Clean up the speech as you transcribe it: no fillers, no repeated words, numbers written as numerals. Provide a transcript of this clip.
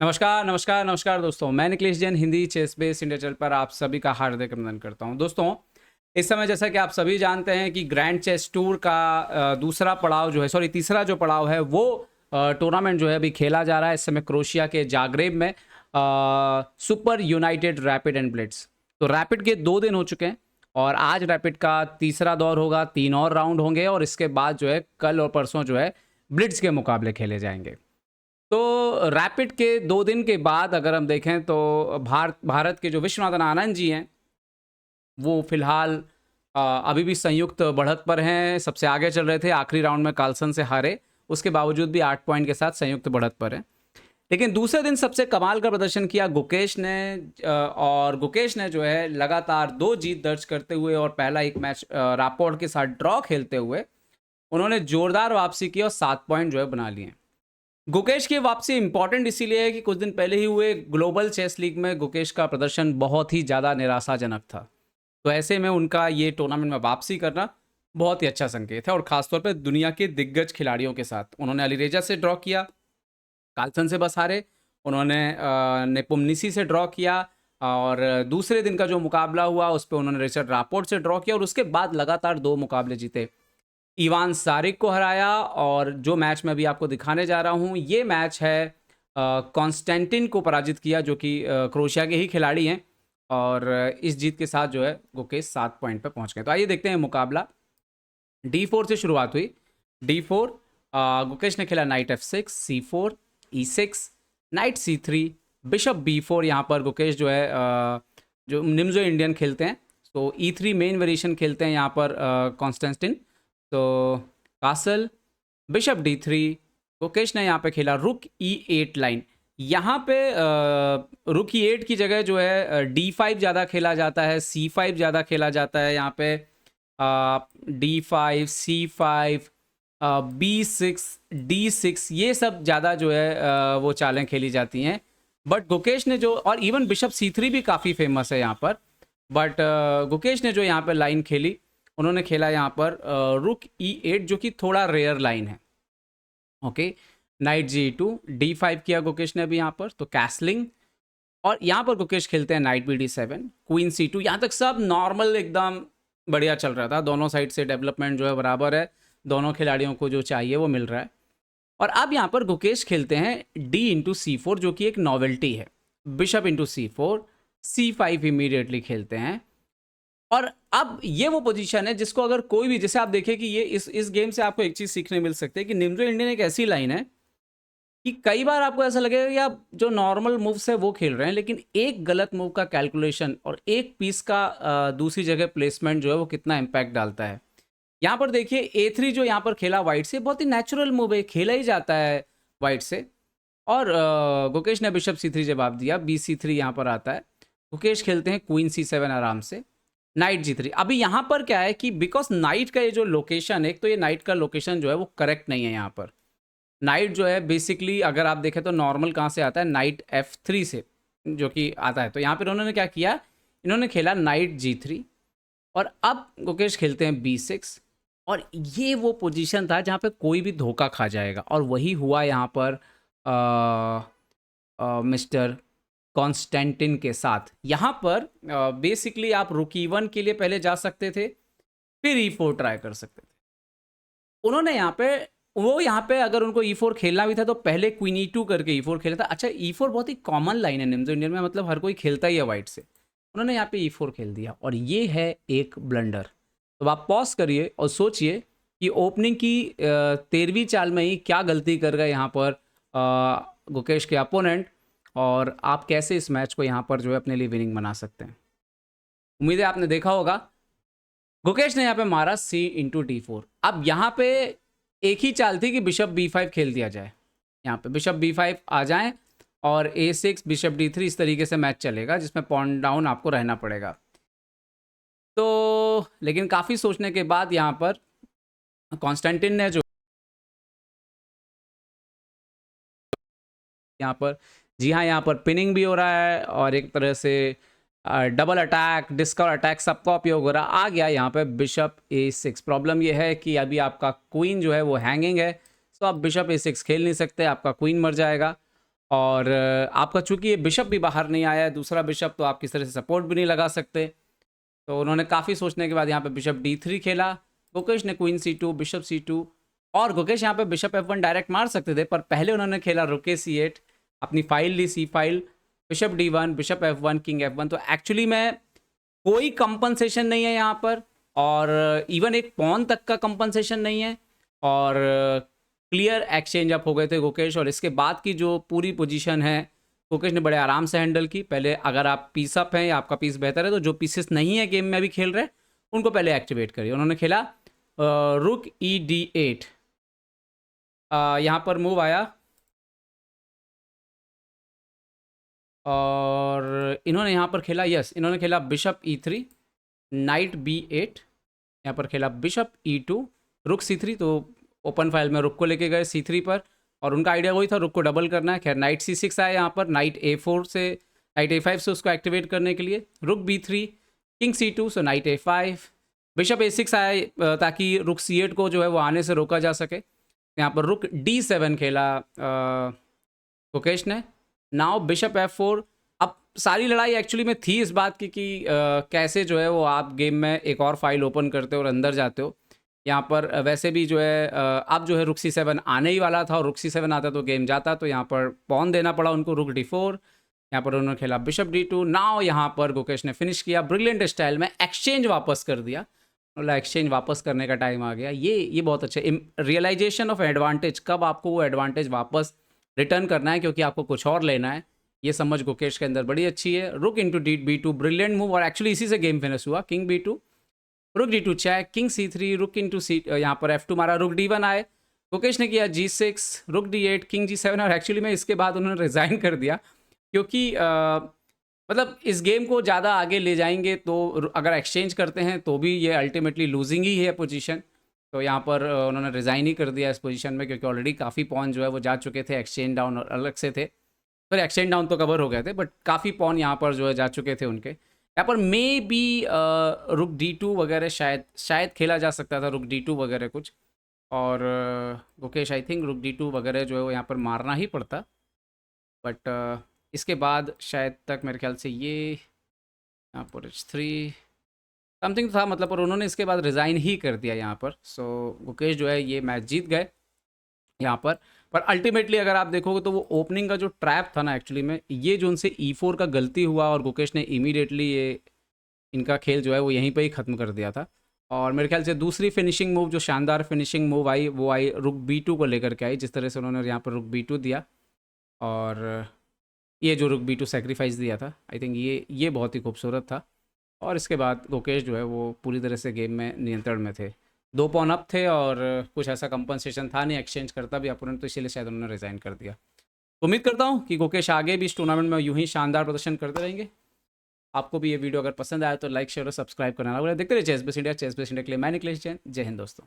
नमस्कार, नमस्कार, नमस्कार दोस्तों। मैं Nikhilesh Jain Hindi chess base India channel पर आप सभी का हार्दिक अभिनंदन करता हूं। दोस्तों, इस समय जैसा कि आप सभी जानते हैं कि ग्रैंड चेस टूर का दूसरा पड़ाव जो है तीसरा जो पड़ाव है वो टूर्नामेंट जो है अभी खेला जा रहा है इस समय क्रोएशिया के जाग्रेब में super United rapid and Blitz. तो रैपिड के 2 दिन हो चुके हैं और आज रैपिड का तीसरा दौर होगा, 3 और राउंड होंगे और इसके बाद जो है कल और परसों जो है ब्लिट्स के मुकाबले खेले जाएंगे। तो रैपिड के 2 दिन के बाद अगर हम देखें तो भारत के जो विश्वनाथन आनंद जी हैं वो फिलहाल अभी भी संयुक्त बढ़त पर हैं। सबसे आगे चल रहे थे, आखिरी राउंड में कार्लसन से हारे, उसके बावजूद भी 8 पॉइंट के साथ संयुक्त बढ़त पर हैं। लेकिन दूसरे दिन सबसे कमाल का प्रदर्शन किया गुकेश ने और गुकेश ने जो है लगातार 2 जीत दर्ज करते हुए और पहला एक मैच रापोर्ट के साथ ड्रॉ खेलते हुए उन्होंने जोरदार वापसी की और 7 पॉइंट जो है बना लिए। गुकेश की वापसी इंपॉर्टेंट इसीलिए है कि कुछ दिन पहले ही हुए ग्लोबल चेस लीग में गुकेश का प्रदर्शन बहुत ही ज़्यादा निराशाजनक था। तो ऐसे में उनका ये टूर्नामेंट में वापसी करना बहुत ही अच्छा संकेत है और ख़ासतौर पे दुनिया के दिग्गज खिलाड़ियों के साथ। उन्होंने अलीरेजा से ड्रॉ किया, कार्लसन से बस हारे, उन्होंने नेपोमनिसी से ड्रॉ किया और दूसरे दिन का जो मुकाबला हुआ उस पर उन्होंने रिचर्ड रापोर्ट से ड्रॉ किया और उसके बाद लगातार 2 मुकाबले जीते। इवान सारिक को हराया और जो मैच मैं अभी आपको दिखाने जा रहा हूँ ये मैच है कॉन्स्टेंटिन को पराजित किया जो कि क्रोएशिया के ही खिलाड़ी हैं और इस जीत के साथ जो है गुकेश 7 पॉइंट पे पहुंच गए। तो आइए देखते हैं मुकाबला। D4 से शुरुआत हुई। D4 गुकेश ने खेला night F6, C4, E6, night C3, bishop B4। यहाँ पर गुकेश जो है जो निम्जो इंडियन खेलते हैं तो E3 मेन वेरिएशन खेलते हैं यहाँ पर कॉन्स्टेंटिन। तो कासल, बिशप D3, गुकेश ने यहाँ पे खेला रुक E8 लाइन। यहाँ पे रुक E8 की जगह जो है D5 ज़्यादा खेला जाता है, C5 ज़्यादा खेला जाता है। यहाँ पे D5, C5, B6, D6 ये सब ज़्यादा जो है वो चालें खेली जाती हैं। बट गुकेश ने जो, और इवन बिशप C3 भी काफ़ी फेमस है यहाँ पर, बट गुकेश ने जो यहाँ पे लाइन खेली, उन्होंने खेला यहाँ पर रुक E8 जो कि थोड़ा रेयर लाइन है। ओके, नाइट G2, D5 किया गुकेश ने अभी यहाँ पर, तो कैसलिंग। और यहाँ पर गुकेश खेलते हैं नाइट BD7, क्वीन C2। यहाँ तक सब नॉर्मल एकदम बढ़िया चल रहा था, दोनों साइड से डेवलपमेंट जो है बराबर है, दोनों खिलाड़ियों को जो चाहिए वो मिल रहा है। और अब यहाँ पर गुकेश खेलते हैं D×C4 जो कि एक नॉवेल्टी है। बिशप C4, C5 इमीडिएटली खेलते हैं। और अब ये वो पोजीशन है जिसको अगर कोई भी, जैसे आप देखें कि ये इस गेम से आपको एक चीज़ सीखने मिल सकती है कि निम्जो इंडियन एक ऐसी लाइन है कि कई बार आपको ऐसा लगेगा कि आप जो नॉर्मल मूव्स है वो खेल रहे हैं, लेकिन एक गलत मूव का कैलकुलेशन और एक पीस का दूसरी जगह प्लेसमेंट जो है वो कितना इम्पैक्ट डालता है। यहाँ पर देखिए A3 जो यहाँ पर खेला वाइट से, बहुत ही नेचुरल मूव है, खेला ही जाता है वाइट से। और गुकेश ने बिशप C3 जवाब दिया, BC3 यहाँ पर आता है। गुकेश खेलते हैं क्वीन C7 आराम से, नाइट G3। अभी यहाँ पर क्या है कि बिकॉज नाइट का ये जो लोकेशन है, एक तो ये नाइट का लोकेशन जो है वो करेक्ट नहीं है। यहाँ पर नाइट जो है बेसिकली अगर आप देखें तो नॉर्मल कहाँ से आता है, नाइट F3 से जो कि आता है। तो यहाँ पर उन्होंने क्या किया, इन्होंने खेला नाइट G3 और अब गुकेश खेलते हैं B6। और ये वो पोजीशन था जहाँ पे कोई भी धोखा खा जाएगा और वही हुआ यहाँ पर मिस्टर कॉन्स्टेंटिन के साथ। यहाँ पर बेसिकली आप रुक E1 के लिए पहले जा सकते थे, फिर E4 ट्राई कर सकते थे। उन्होंने यहाँ पे अगर उनको E4 खेलना भी था तो पहले क्वीन E2 करके E4 खेला था। अच्छा, E4 बहुत ही कॉमन लाइन है निम्जो इंडियन में, मतलब हर कोई खेलता ही है वाइट से। उन्होंने यहाँ पे E4 खेल दिया और ये है एक ब्लंडर। तो आप पॉज करिए और सोचिए कि ओपनिंग की 13वीं चाल में ही क्या गलती कर गए यहाँ पर गुकेश के अपोनेंट, और आप कैसे इस मैच को यहाँ पर जो है अपने लिए विनिंग बना सकते हैं। उम्मीद है आपने देखा होगा, गुकेश ने यहाँ पे मारा C×D4। अब यहाँ पे एक ही चाल थी कि बिशप B5 खेल दिया जाए, यहाँ पे बिशप B5 आ जाए और A6 बिशप D3 इस तरीके से मैच चलेगा जिसमें पॉइंट डाउन आपको रहना पड़ेगा। तो लेकिन काफ़ी सोचने के बाद यहाँ पर कॉन्स्टेंटिन ने जो यहाँ पर, जी हाँ, यहाँ पर पिनिंग भी हो रहा है और एक तरह से डबल अटैक, डिस्कवर अटैक सबका उपयोग हो रहा आ गया यहाँ पे बिशप A6। प्रॉब्लम ये है कि अभी आपका क्वीन जो है वो हैंगिंग है, तो आप बिशप A6 खेल नहीं सकते, आपका क्वीन मर जाएगा। और आपका चूंकि ये बिशप भी बाहर नहीं आया है, दूसरा बिशप, तो आप किस तरह से सपोर्ट भी नहीं लगा सकते। तो उन्होंने काफ़ी सोचने के बाद यहाँ पे बिशप D3 खेला, गुकेश ने क्वीन C2, बिशप C2, और गुकेश यहाँ पे बिशप F1 डायरेक्ट मार सकते थे, पर पहले उन्होंने खेला रुक C8, अपनी फाइल ली C file, bishop D1, bishop F1, king F1। तो एक्चुअली में कोई कंपनसेशन नहीं है यहाँ पर, और इवन एक पॉन तक का कंपनसेशन नहीं है, और क्लियर एक्सचेंज अप हो गए थे गुकेश। और इसके बाद की जो पूरी पोजीशन है गुकेश ने बड़े आराम से हैंडल की। पहले अगर आप पीस अप हैं या आपका पीस बेहतर है, तो जो पीसेस नहीं है गेम में अभी खेल रहे, उनको पहले एक्टिवेट करिए। उन्होंने खेला रुक E8, यहाँ पर मूव आया, और इन्होंने यहाँ पर खेला, यस इन्होंने खेला बिशप E3, नाइट B8, यहाँ पर खेला बिशप E2, रुक C3। तो ओपन फाइल में रुक को लेके गए C3 पर, और उनका आइडिया वही था रुक को डबल करना है। खैर नाइट C6 आया यहाँ पर, नाइट A4 से, नाइट A5 से उसको एक्टिवेट करने के लिए, रुक B3, किंग C2, सो नाइट A5, बिशप A6 आया ताकि रुक C8 को जो है वो आने से रोका जा सके। यहाँ पर रुक D7 खेला गुकेश ने। Now bishop F4। अब सारी लड़ाई एक्चुअली में थी इस बात की कि कैसे जो है वो आप गेम में एक और फाइल ओपन करते हो और अंदर जाते हो। यहाँ पर वैसे भी जो है अब जो है रुक C7 आने ही वाला था, और रुक C7 आता तो गेम जाता, तो यहाँ पर पॉन देना पड़ा उनको, रुक D4। यहाँ पर उन्होंने खेला बिशप D2। नाउ यहाँ पर गुकेश ने फिनिश किया ब्रिलियंट स्टाइल में, एक्सचेंज वापस कर दिया। बोला एक्सचेंज वापस करने का टाइम आ गया। ये बहुत अच्छा रियलाइजेशन ऑफ एडवांटेज, कब आपको वो एडवांटेज वापस रिटर्न करना है क्योंकि आपको कुछ और लेना है, ये समझ गुकेश के अंदर बड़ी अच्छी है। रुक इंटू B2, ब्रिलियंट मूव, और एक्चुअली इसी से गेम फिनिश हुआ। किंग B2, रुक D2 चेक, किंग C3, रुक इंटू यहाँ पर F2 मारा, रुक D1 आए, गुकेश ने किया G6, रुक D8, किंग G7। और एक्चुअली में इसके बाद उन्होंने रिज़ाइन कर दिया, क्योंकि मतलब इस गेम को ज़्यादा आगे ले जाएंगे तो अगर एक्सचेंज करते हैं तो भी ये अल्टीमेटली लूजिंग ही है पोजीशन। तो यहाँ पर उन्होंने रिज़ाइन ही कर दिया इस पोजीशन में, क्योंकि ऑलरेडी काफ़ी पॉन जो है वो जा चुके थे, एक्सचेंज डाउन अलग से थे, फिर एक्सचेंज डाउन तो कवर हो गए थे, बट काफ़ी पॉन यहाँ पर जो है जा चुके थे उनके। यहाँ पर मे बी रुक D2 वगैरह शायद खेला जा सकता था, रुक D2 वगैरह कुछ, और गुकेश आई थिंक रुक D2 वगैरह जो है वो यहाँ पर मारना ही पड़ता, बट इसके बाद शायद तक मेरे ख्याल से ये यहाँ पर H3 समथिंग था मतलब, और उन्होंने इसके बाद रिज़ाइन ही कर दिया यहाँ पर। सो गुकेश जो है ये मैच जीत गए यहाँ पर अल्टीमेटली अगर आप देखोगे तो वो ओपनिंग का जो ट्रैप था ना, एक्चुअली में ये जो उनसे E4 का गलती हुआ, और गुकेश ने इमीडिएटली ये इनका खेल जो है वो यहीं पे ही ख़त्म कर दिया था। और मेरे ख्याल से दूसरी फिनिशिंग मूव, जो शानदार फिनिशिंग मूव आई, वो आई रुक B2 को लेकर के आई, जिस तरह से उन्होंने यहाँ पर रुक B2 दिया, और ये जो रुक B2 सेक्रीफाइस दिया था, आई थिंक ये बहुत ही खूबसूरत था। और इसके बाद गुकेश जो है वो पूरी तरह से गेम में नियंत्रण में थे, 2 पॉन अप थे, और कुछ ऐसा कंपनसेशन था नहीं, एक्सचेंज करता भी अपोनेंट, तो इसीलिए शायद उन्होंने रिज़ाइन कर दिया। उम्मीद करता हूँ कि गुकेश आगे भी इस टूर्नामेंट में यूं ही शानदार प्रदर्शन करते रहेंगे। आपको भी ये वीडियो अगर पसंद आया तो लाइक शेयर और सब्सक्राइब करना ना भूलें। देखते रहिए चेस बेस इंडिया के लिए मैं निखिलेश जैन। जय हिंद दोस्तों।